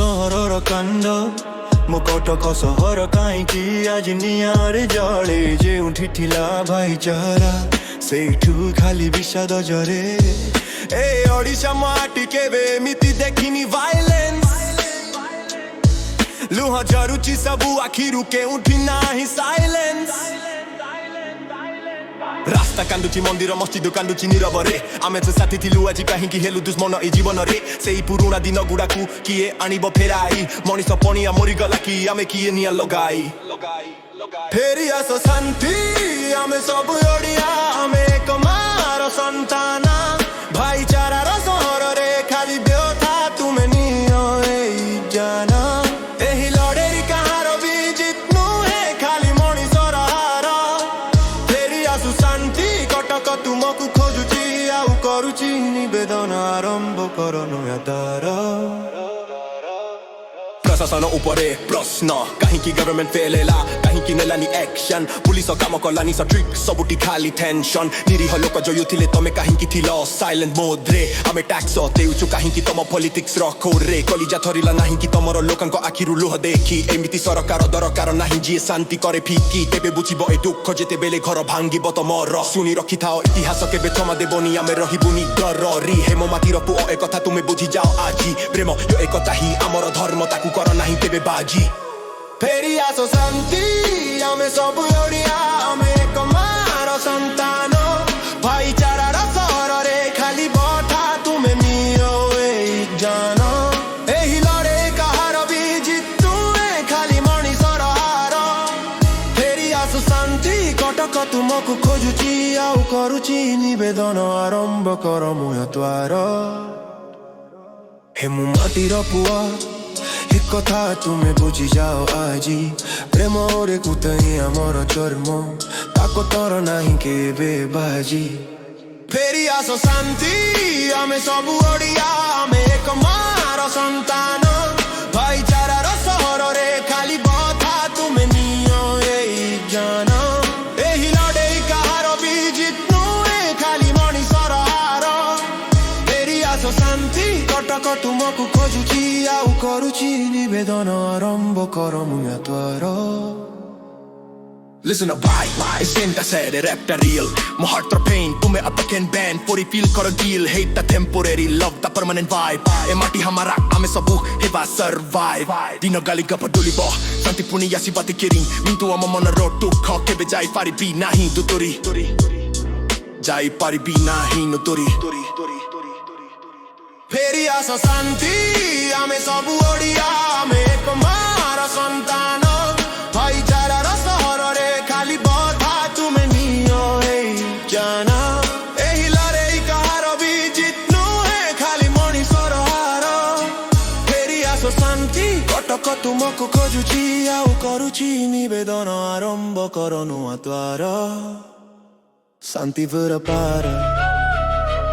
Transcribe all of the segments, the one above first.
सहरर कांड मो कटक सहर कहीं आज निआरे जले जो थिला भाईचारा सेठू खाली विषाद जरे ए ओडिशा माटी केबे एमिति देखिनी वायलेंस लुह जरुची सबू आखिरु के उठी नाही साइलेंस रास्ता कांदुची मंदिर मस्जिद कांदुची नीरवरे आमे तो साथी थिलु आज काहींकी हेलु दुश्मन ए जीवन रे सेई पुरुणा दिन गुड़ाकू किए आनिब फेराई मनीष पणिया मरीगला कि आमे किए निया लगाई फेरियास शांति आमे सब ओडिया आमे एक मार संतान भाईचारार सहर रे खाली व्यथा तुमे नियो एई जाना एही लड़ेरी कहार भी जित नुहे खाली मनीषर हार फेरियास शांति कटक तुमको खोजुची आउ करुची निवेदन आरंभ कर नया तार प्रशासन उपरे प्रश्न कहीं गवर्नमेंट फेलेला कहीं नेलानी एक्शन पुलिस काम कलानी ट्रिक सबुटी खाली टेंशन निरीह लोक जो युथिले तमे कहीं थिल साइलेंट मोड रे आमे टैक्स देउछु कहीं तम पॉलिटिक्स रखो रे कलिजा थरिला नहीं कि तमरो लोकंक आखिरु लुह देखी एमिति सरकार दरकार नहीं जी शांति करे फिकी तेबे बुझिबो ए दुख जेते बेले घर भांगिबो तमर सुनी रखी थाओ इतिहास केबे क्षमा देबनी आमे रहिबुनी डर री हेम माटीर पुओ ए कथा तुमे बुझी जाओ आजी प्रेम यो एकता ही आमर धर्म ताकू कर नहीं तेबे बाजी फेरियास शांति आमे सब ओडिया आमे एक मार संतान भाईचारार सहर रे खाली बठा तुमे नियो एई जान एही लड़े कहार भी जित नुहे खाली मनीषर हार फेरियास शांति कटक तुमको खोजुची आउ करुची निवेदन आरंभ कर मुया द्वार हेमु माटीर पुआ एक कथा तुमे बुझी जाओ आजी प्रेम रे कुतई आमर चर्म ताको तर नहीं केबे बाजी फेरियास शांति आमे सब ओडिया आमे एक मार संतान भाईचारार सहर रे खाली बथा तुमे नियो एई जान एही लड़े कहार भी जित नुहे खाली मनीषर हार फेरियास शांति कटक तुमको खोजुची आउ करुची निवेदन आरंभ कर मुया द्वार Listen up, bye. It's in that said, the rap that real. My heart through pain, to me up again band. For the feel kar deal, hate the temporary, love the permanent vibe. E mati hamara, ame sabu, heba survive. Dino gali ka paduli bo, santi puni yasi bati kiring. Mintu ama mona road to cock, kebe jai pari bi nahi duturi. Jai pari bi nahi nuturi. फेरियास शांति आमे सब ओडिया आमे एक मार संतान भाईचारार सहर रे खाली बथा तुमे नियो एई जाना एही लड़े कहार भी जित नुहे खाली मनीषर हार फेरियास शांति कटक तुमको खोजुची आउ करुची निवेदन आरंभ कर नया द्वार शांति भर पार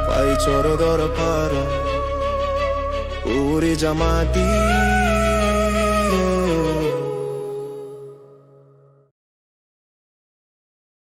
भाईचारा दरकार Uri jamati